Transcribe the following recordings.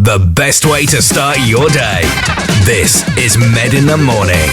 The best way to start your day. This is Med in the Morning.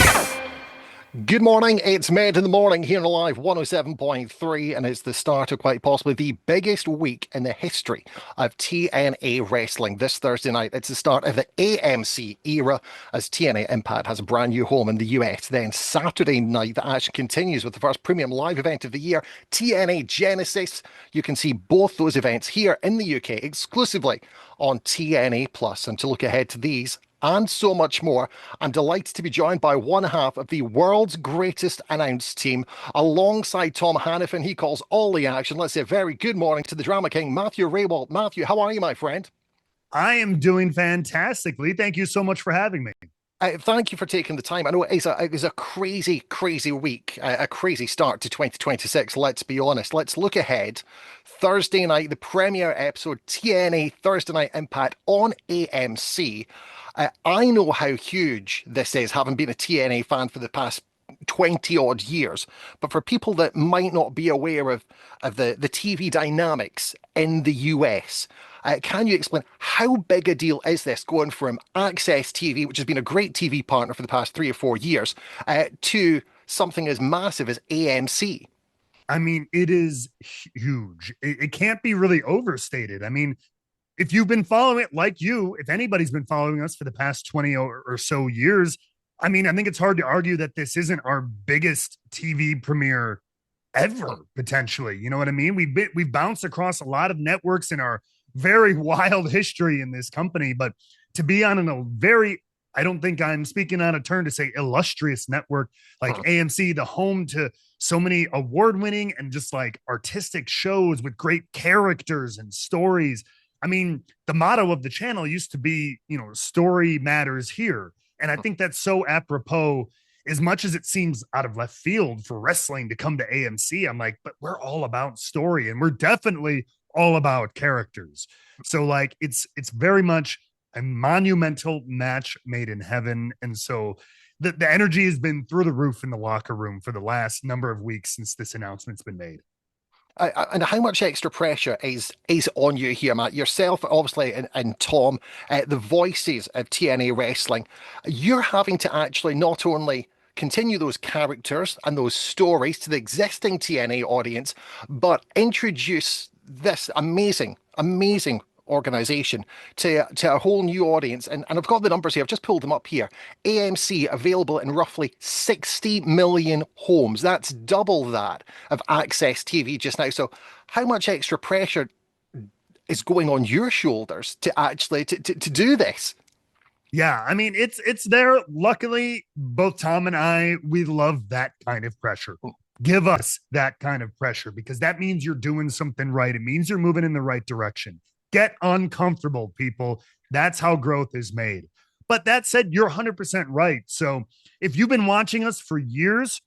Good morning, it's Med in the Morning here on Live 107.3, and it's the start of quite possibly the biggest week in the history of TNA wrestling this Thursday night. It's the start of the AMC era as TNA Impact has a brand new home in the US. Then Saturday night, the action continues with the first premium live event of the year, TNA Genesis. You can see both those events here in the UK exclusively on TNA Plus. And to look ahead to these and so much more, I'm delighted to be joined by one half of the world's greatest announce team, alongside Tom Hannifin. He calls all the action. Let's say a very good morning to the Drama King, Matthew Rehwoldt. Matthew, how are you, my friend? I am doing fantastically. Thank you so much for having me. Thank you for taking the time. I know it was a crazy, crazy week, a crazy start to 2026. Let's be honest. Let's look ahead. Thursday night, the premiere episode, TNA Thursday Night Impact on AMC. I know how huge this is, having been a TNA fan for the past 20 odd years. But for people that might not be aware of the TV dynamics in the US, can you explain how big a deal is this going from Access TV, which has been a great TV partner for the past 3 or 4 years, to something as massive as AMC? I mean, it is huge. It can't be really overstated. I mean, if you've been following it like if anybody's been following us for the past 20 or so years, I mean, I think it's hard to argue that this isn't our biggest TV premiere ever, potentially. You know what I mean? We've bounced across a lot of networks in our very wild history in this company, but to be on I don't think I'm speaking out of turn to say illustrious network like AMC, the home to so many award-winning and just like artistic shows with great characters and stories. I mean, the motto of the channel used to be, story matters here. And I think that's so apropos, as much as it seems out of left field for wrestling to come to AMC. I'm like, but we're all about story, and we're definitely all about characters. So like, it's very much a monumental match made in heaven. And so the energy has been through the roof in the locker room for the last number of weeks since this announcement's been made. And how much extra pressure is on you here, Matt? Yourself, obviously, and Tom, the voices of TNA wrestling. You're having to actually not only continue those characters and those stories to the existing TNA audience, but introduce this amazing organization to a whole new audience. And I've got the numbers here. I've just pulled them up here. AMC available in roughly 60 million homes. That's double that of Access TV just now. So how much extra pressure is going on your shoulders to actually to do this? Yeah, I mean, it's there. Luckily, both Tom and I, we love that kind of pressure. Give us that kind of pressure, because that means you're doing something right. It means you're moving in the right direction. Get uncomfortable, people. That's how growth is made. But that said, you're 100% right. So if you've been watching us for years,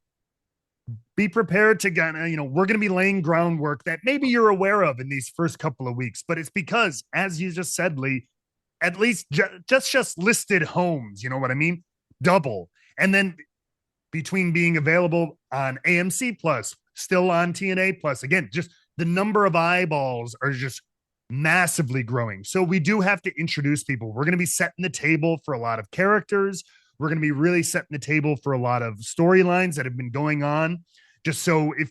be prepared to we're going to be laying groundwork that maybe you're aware of in these first couple of weeks. But it's because, as you just said, Lee, at least just listed homes, you know what I mean? Double. And then between being available on AMC Plus, still on TNA Plus, again, just the number of eyeballs are just massively growing. So we do have to introduce people. We're going to be setting the table for a lot of characters. We're going to be really setting the table for a lot of storylines that have been going on. Just so if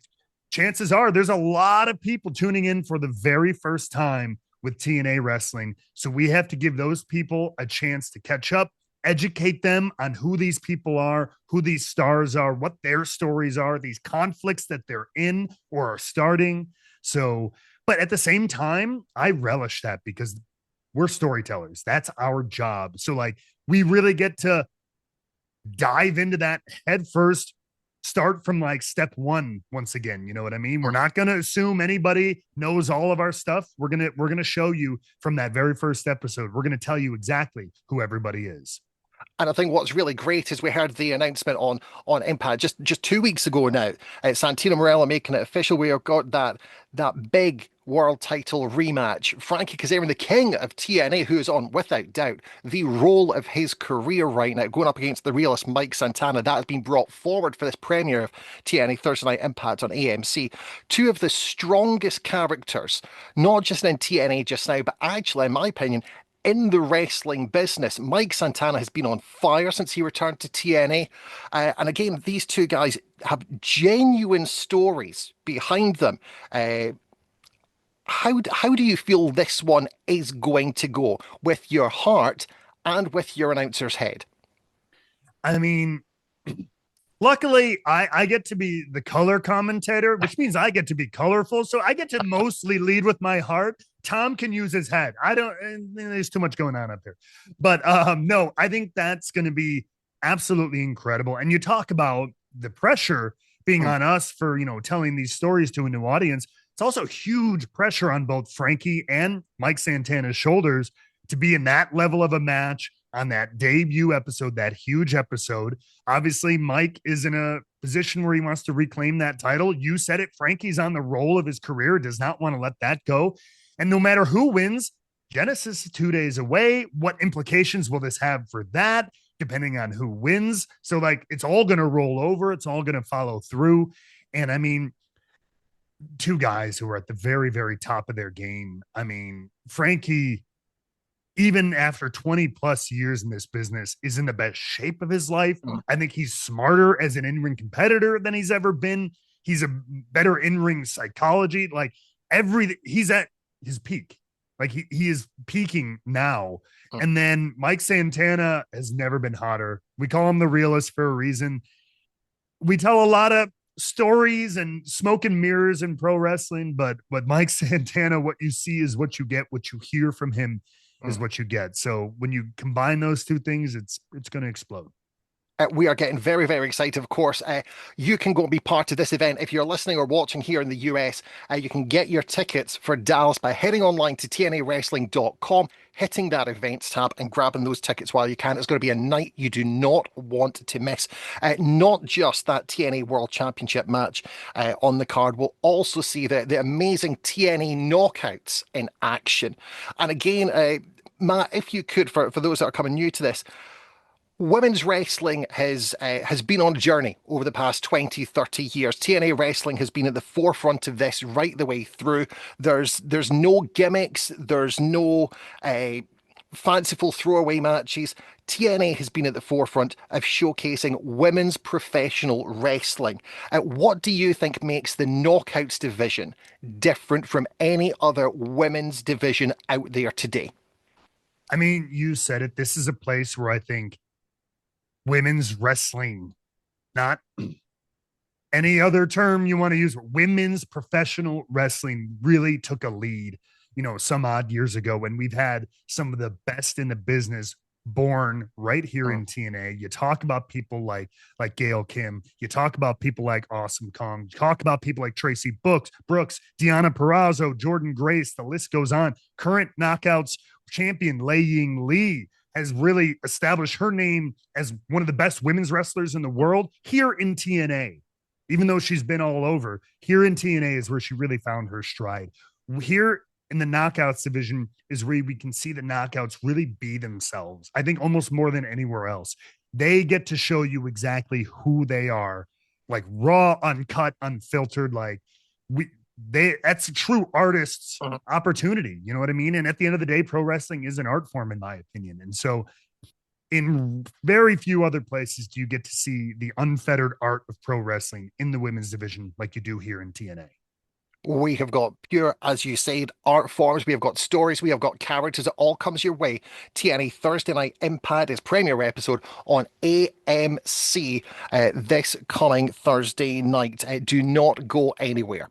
chances are there's a lot of people tuning in for the very first time with TNA wrestling. So we have to give those people a chance to catch up, educate them on who these people are, who these stars are, what their stories are, these conflicts that they're in or are starting. So, but at the same time, I relish that because we're storytellers. That's our job. So like, we really get to dive into that head first, start from like step one once again. You know what I mean? We're not going to assume anybody knows all of our stuff. We're going to show you from that very first episode. We're going to tell you exactly who everybody is. And I think what's really great is we heard the announcement on Impact just 2 weeks ago now. Santino Marella making it official. We have got that big world title rematch. Frankie Kazarian, the king of TNA, who is on, without doubt, the role of his career right now, going up against the realist Mike Santana. That has been brought forward for this premiere of TNA Thursday Night Impact on AMC. Two of the strongest characters, not just in TNA just now, but actually, in my opinion, in the wrestling business. Mike Santana has been on fire since he returned to TNA. And again, these two guys have genuine stories behind them. How do you feel this one is going to go with your heart and with your announcer's head? I mean, luckily, I get to be the color commentator, which means I get to be colorful. So I get to mostly lead with my heart. Tom can use his head. I don't, there's too much going on up here. But no, I think that's going to be absolutely incredible. And you talk about the pressure being on us for, telling these stories to a new audience. It's also huge pressure on both Frankie and Mike Santana's shoulders to be in that level of a match on that debut episode, that huge episode. Obviously, Mike is in a position where he wants to reclaim that title. You said it, Frankie's on the roll of his career, does not want to let that go. And no matter who wins, Genesis is 2 days away. What implications will this have for that, depending on who wins? So, it's all going to roll over. It's all going to follow through. And I mean, two guys who are at the very, very top of their game. I mean, Frankie, even after 20 plus years in this business, is in the best shape of his life. I think he's smarter as an in-ring competitor than he's ever been. He's a better in-ring psychology. He's at his peak. He is peaking now. And then Mike Santana has never been hotter. We call him the realist for a reason. We tell a lot of stories and smoke and mirrors in pro wrestling, but Mike Santana, what you see is what you get. What you hear from him is what you get. So when you combine those two things, it's going to explode. We are getting very, very excited. Of course, you can go and be part of this event. If you're listening or watching here in the US, you can get your tickets for Dallas by heading online to TNAWrestling.com, hitting that events tab and grabbing those tickets while you can. It's going to be a night you do not want to miss. Not just that TNA World Championship match on the card. We'll also see the amazing TNA knockouts in action. And again, Matt, if you could, for those that are coming new to this, women's wrestling has been on a journey over the past 20, 30 years. TNA wrestling has been at the forefront of this right the way through. There's no gimmicks. There's no fanciful throwaway matches. TNA has been at the forefront of showcasing women's professional wrestling. What do you think makes the Knockouts division different from any other women's division out there today? I mean, you said it. This is a place where I think women's wrestling, not any other term you want to use, women's professional wrestling really took a lead, some odd years ago, when we've had some of the best in the business born right here in TNA. You talk about people like Gail Kim. You talk about people like Awesome Kong. You talk about people like Tracy Brooks, Deonna Purrazzo, Jordan Grace. The list goes on. Current Knockouts champion Lei Ying Lee has really established her name as one of the best women's wrestlers in the world here in TNA. Even though she's been all over, here in TNA is where she really found her stride. Here in the Knockouts division is where we can see the Knockouts really be themselves. I think almost more than anywhere else. They get to show you exactly who they are, raw, uncut, unfiltered. That's a true artist's opportunity. You know what I mean? And at the end of the day, pro wrestling is an art form, in my opinion. And so in very few other places do you get to see the unfettered art of pro wrestling in the women's division like you do here in TNA. We have got pure, as you said, art forms. We have got stories. We have got characters. It all comes your way. TNA Thursday Night IMPACT, its premiere episode on AMC this coming Thursday night. Do not go anywhere.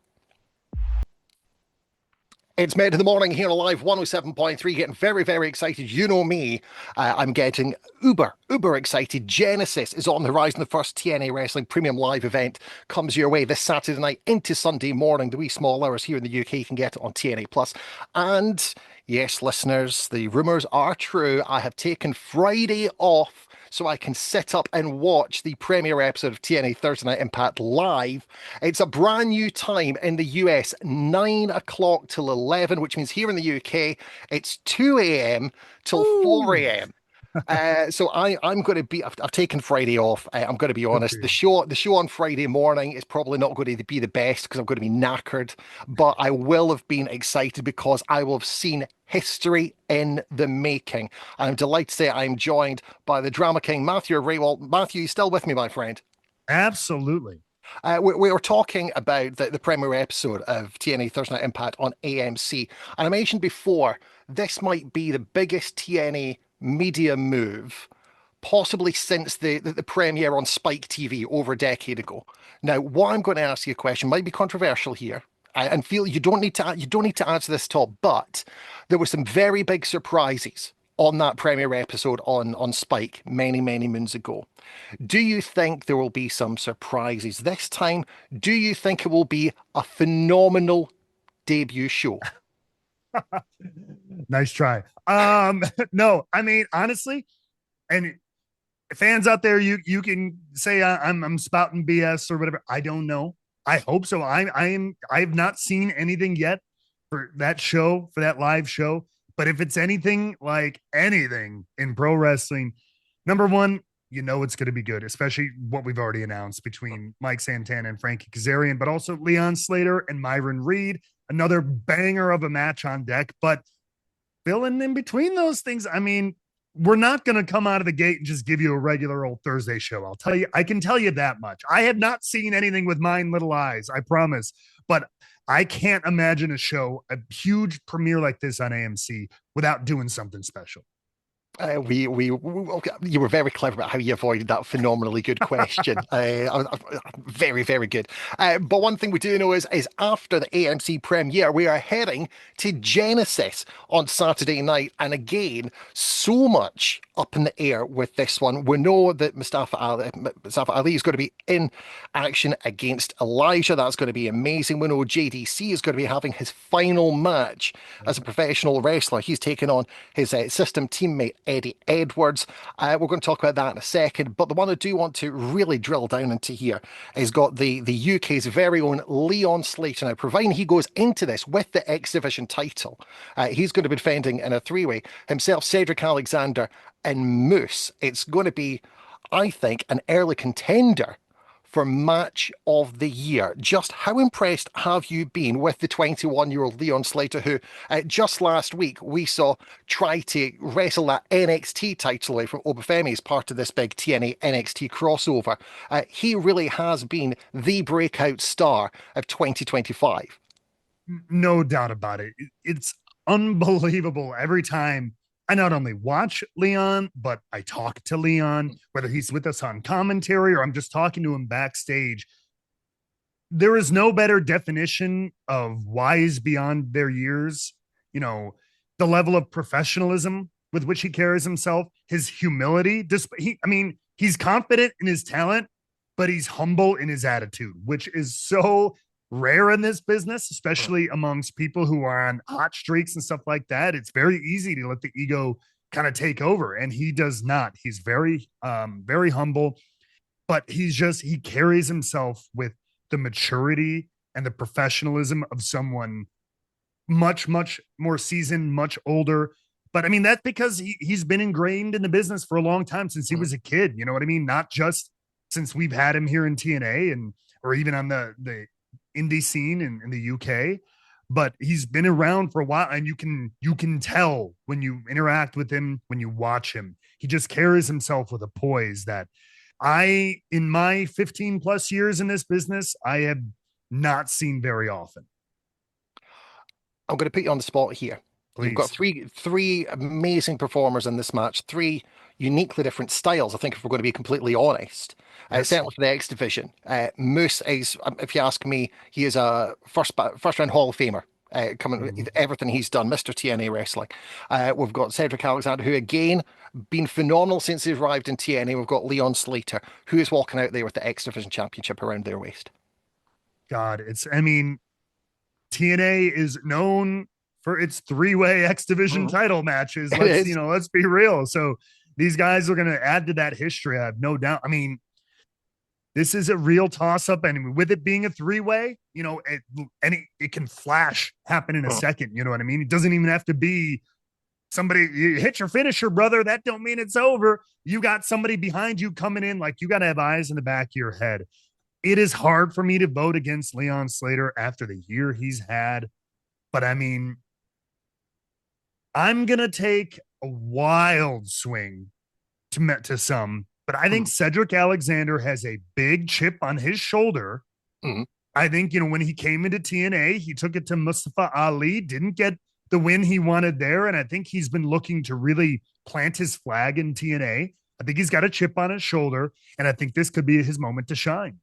It's Med in the Morning here on Live 107.3, getting very, very excited. You know me, I'm getting uber excited. Genesis is on the horizon. The first TNA Wrestling Premium Live event comes your way this Saturday night into Sunday morning. The wee small hours here in the UK, you can get it on TNA Plus. And yes, listeners, the rumours are true. I have taken Friday off so I can sit up and watch the premiere episode of TNA Thursday Night IMPACT live. It's a brand new time in the US, 9 o'clock till 11, which means here in the UK, it's 2 a.m. till 4 a.m. So I'm going to be, I've taken Friday off. I'm going to be honest. Okay. The show on Friday morning is probably not going to be the best because I'm going to be knackered, but I will have been excited because I will have seen history in the making. I'm delighted to say I'm joined by the drama king, Matthew Rehwoldt. Matthew, you still with me, my friend? Absolutely. We were talking about the premiere episode of TNA Thursday Night Impact on AMC, and I mentioned before this might be the biggest TNA media move possibly since the premiere on Spike TV over a decade ago. Now, what I'm going to ask you a question might be controversial here, and feel you don't need to answer this at all, but there were some very big surprises on that premiere episode on Spike many moons ago. Do you think there will be some surprises this time? Do you think it will be a phenomenal debut show? Nice try. No, I mean, honestly, and fans out there, you can say I'm spouting BS or whatever. I don't know. I hope so. I've not seen anything yet for that show, for that live show. But if it's anything like anything in pro wrestling, number one, you know it's going to be good, especially what we've already announced between Mike Santana and Frankie Kazarian, but also Leon Slater and Myron Reed, another banger of a match on deck. But filling in between those things, I mean, we're not going to come out of the gate and just give you a regular old Thursday show. I'll tell you, I can tell you that much. I have not seen anything with mine little eyes, I promise. But I can't imagine a show, a huge premiere like this on AMC without doing something special. You were very clever about how you avoided that phenomenally good question. Very good. But one thing we do know is after the AMC premiere, we are heading to Genesis on Saturday night. And again, so much up in the air with this one. We know that Mustafa Ali is going to be in action against Elijah. That's going to be amazing. We know JDC is going to be having his final match as a professional wrestler. He's taking on his system teammate, Eddie Edwards. We're going to talk about that in a second, but the one I do want to really drill down into here is got the UK's very own Leon Slater. Now, providing he goes into this with the X Division title, he's going to be defending in a three-way himself, Cedric Alexander, and Moose. It's going to be, I think, an early contender for match of the year. Just how impressed have you been with the 21-year-old Leon Slater, who just last week we saw try to wrestle that NXT title away from Obafemi as part of this big TNA NXT crossover? He really has been the breakout star of 2025. No doubt about it. It's unbelievable every time I not only watch Leon, but I talk to Leon, whether he's with us on commentary or I'm just talking to him backstage. There is no better definition of wise beyond their years. You know, the level of professionalism with which he carries himself, his humility. He's confident in his talent, but he's humble in his attitude, which is so rare in this business, especially amongst people who are on hot streaks and stuff like that. It's very easy to let the ego kind of take over, and he does not. He's very humble, but he carries himself with the maturity and the professionalism of someone much more seasoned, much older. But I mean, that's because he's been ingrained in the business for a long time, since he was a kid. You know what I mean? Not just since we've had him here in TNA or even on the indie scene in the UK, but he's been around for a while, and you can tell when you interact with him, when you watch him, he just carries himself with a poise that in my 15 plus years in this business, I have not seen very often. I'm going to put you on the spot here. Please. You've got three amazing performers in this match, three uniquely different styles, I think, if we're going to be completely honest. Yes. Certainly for the X Division. Moose is, if you ask me, he is a first round Hall of Famer. Coming everything he's done, Mr. TNA Wrestling. We've got Cedric Alexander, who again been phenomenal since he arrived in TNA. We've got Leon Slater, who is walking out there with the X Division Championship around their waist. God, TNA is known for its three-way X Division title matches. Let's be real. So these guys are going to add to that history. I have no doubt. I mean, this is a real toss-up, and with it being a three-way, it can happen in a second. You know what I mean? It doesn't even have to be somebody. You hit your finisher, brother. That don't mean it's over. You got somebody behind you coming in. Like, you got to have eyes in the back of your head. It is hard for me to vote against Leon Slater after the year he's had, but I mean, I'm going to take a wild swing to some, but I think Cedric Alexander has a big chip on his shoulder. Mhm. I think, when he came into TNA, he took it to Mustafa Ali, didn't get the win he wanted there. And I think he's been looking to really plant his flag in TNA. I think he's got a chip on his shoulder, and I think this could be his moment to shine.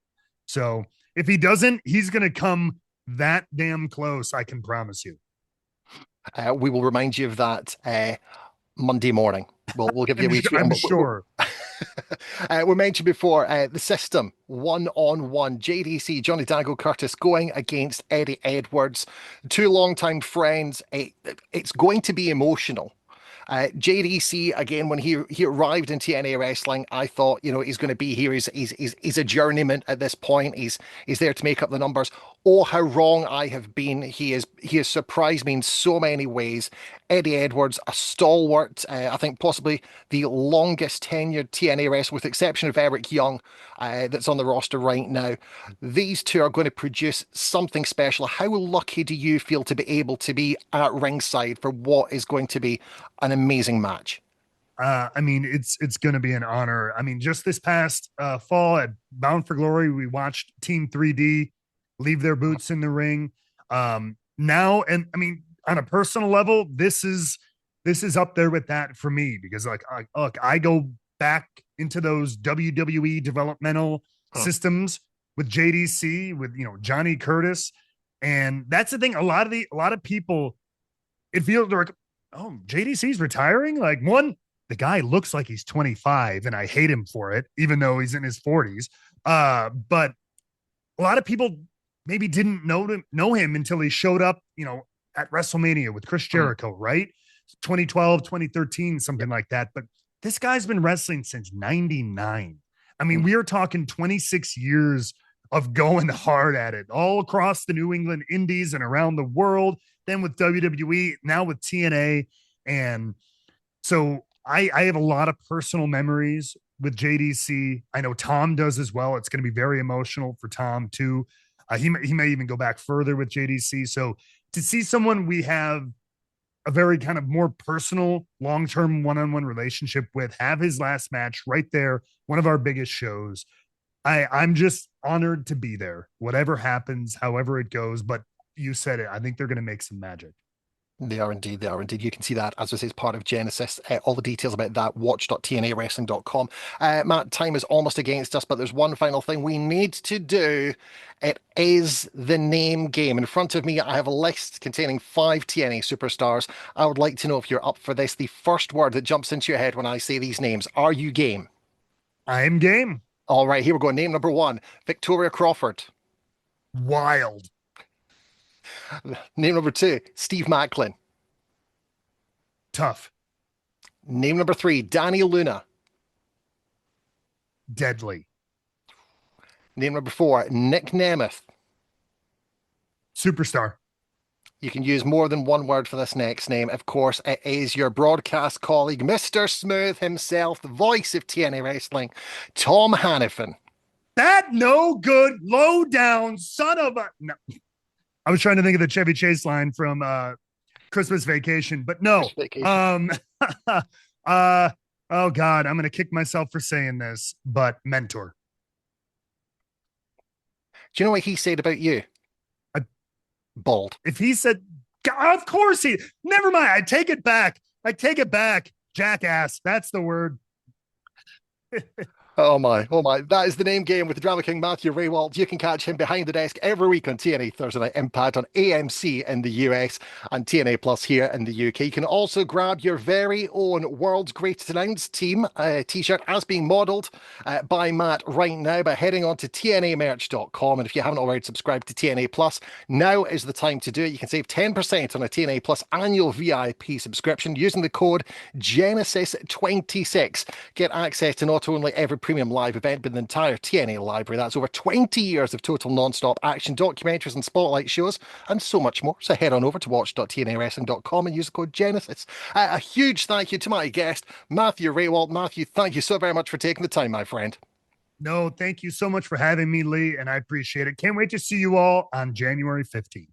So if he doesn't, he's going to come that damn close. I can promise you. We will remind you of that Monday morning. We'll give you a wee tweet. I'm sure. We mentioned before the system 1-on-1. JDC, Johnny Dangle Curtis, going against Eddie Edwards, two longtime friends. It's going to be emotional. JDC again, when he arrived in TNA wrestling, I thought, he's going to be here. He's a journeyman at this point. He's there to make up the numbers. Oh, how wrong I have been. He has surprised me in so many ways. Eddie Edwards, a stalwart, I think possibly the longest tenured TNA wrestler, with the exception of Eric Young, that's on the roster right now. These two are going to produce something special. How lucky do you feel to be able to be at ringside for what is going to be an amazing match? It's going to be an honor. Just this past fall at Bound for Glory, we watched Team 3D leave their boots in the ring. Now, and on a personal level, this is up there with that for me, because look, I go back into those WWE developmental systems with JDC, with Johnny Curtis, and that's the thing. A lot of people, it feels like, oh, JDC's retiring. Like, the guy looks like he's 25, and I hate him for it, even though he's in his 40s. But a lot of people maybe didn't know him until he showed up, at WrestleMania with Chris Jericho, right? 2012, 2013, something like that. But this guy's been wrestling since 99. We are talking 26 years of going hard at it, all across the New England Indies and around the world, then with WWE, now with TNA. And so I have a lot of personal memories with JDC. I know Tom does as well. It's going to be very emotional for Tom too. He may even go back further with JDC. So to see someone we have a very kind of more personal, long-term one-on-one relationship with, have his last match right there, one of our biggest shows, I'm just honored to be there. Whatever happens, however it goes, but you said it. I think they're going to make some magic. They are indeed. They are indeed. You can see that, as I say, as part of Genesis. All the details about that, watch.tnawrestling.com. Matt, time is almost against us, but there's one final thing we need to do. It is the name game. In front of me, I have a list containing 5 TNA superstars. I would like to know if you're up for this. The first word that jumps into your head when I say these names. Are you game? I am game. All right, here we go. Name number 1, Victoria Crawford. Wild. Name number 2, Steve Macklin. Tough. Name number 3, Danny Luna. Deadly. Name number 4, Nick Nemeth. Superstar. You can use more than one word for this next name. Of course, it is your broadcast colleague, Mr. Smooth himself, the voice of TNA Wrestling, Tom Hannifan. That no good, low down son of a... No. I was trying to think of the Chevy Chase line from Christmas Vacation, but no. Oh God, I'm going to kick myself for saying this, but mentor. Do you know what he said about you? Bald. If he said, of course he, never mind. I take it back. Jackass. That's the word. Oh my. That is the name game with the drama king, Matthew Rehwoldt. You can catch him behind the desk every week on TNA Thursday Night IMPACT on AMC in the US and TNA Plus here in the UK. You can also grab your very own World's Greatest Announced Team t-shirt as being modelled by Matt right now by heading on to TNAmerch.com. And if you haven't already subscribed to TNA Plus, now is the time to do it. You can save 10% on a TNA Plus annual VIP subscription using the code Genesis26. Get access to not only every premium live event, but the entire TNA library. That's over 20 years of total non-stop action, documentaries and spotlight shows, and so much more. So head on over to watch.tnawrestling.com and use the code Genesis. A huge thank you to my guest, Matthew Rehwoldt. Matthew, thank you so very much for taking the time, my friend. No, thank you so much for having me, Lee, and I appreciate it. Can't wait to see you all on January 15th.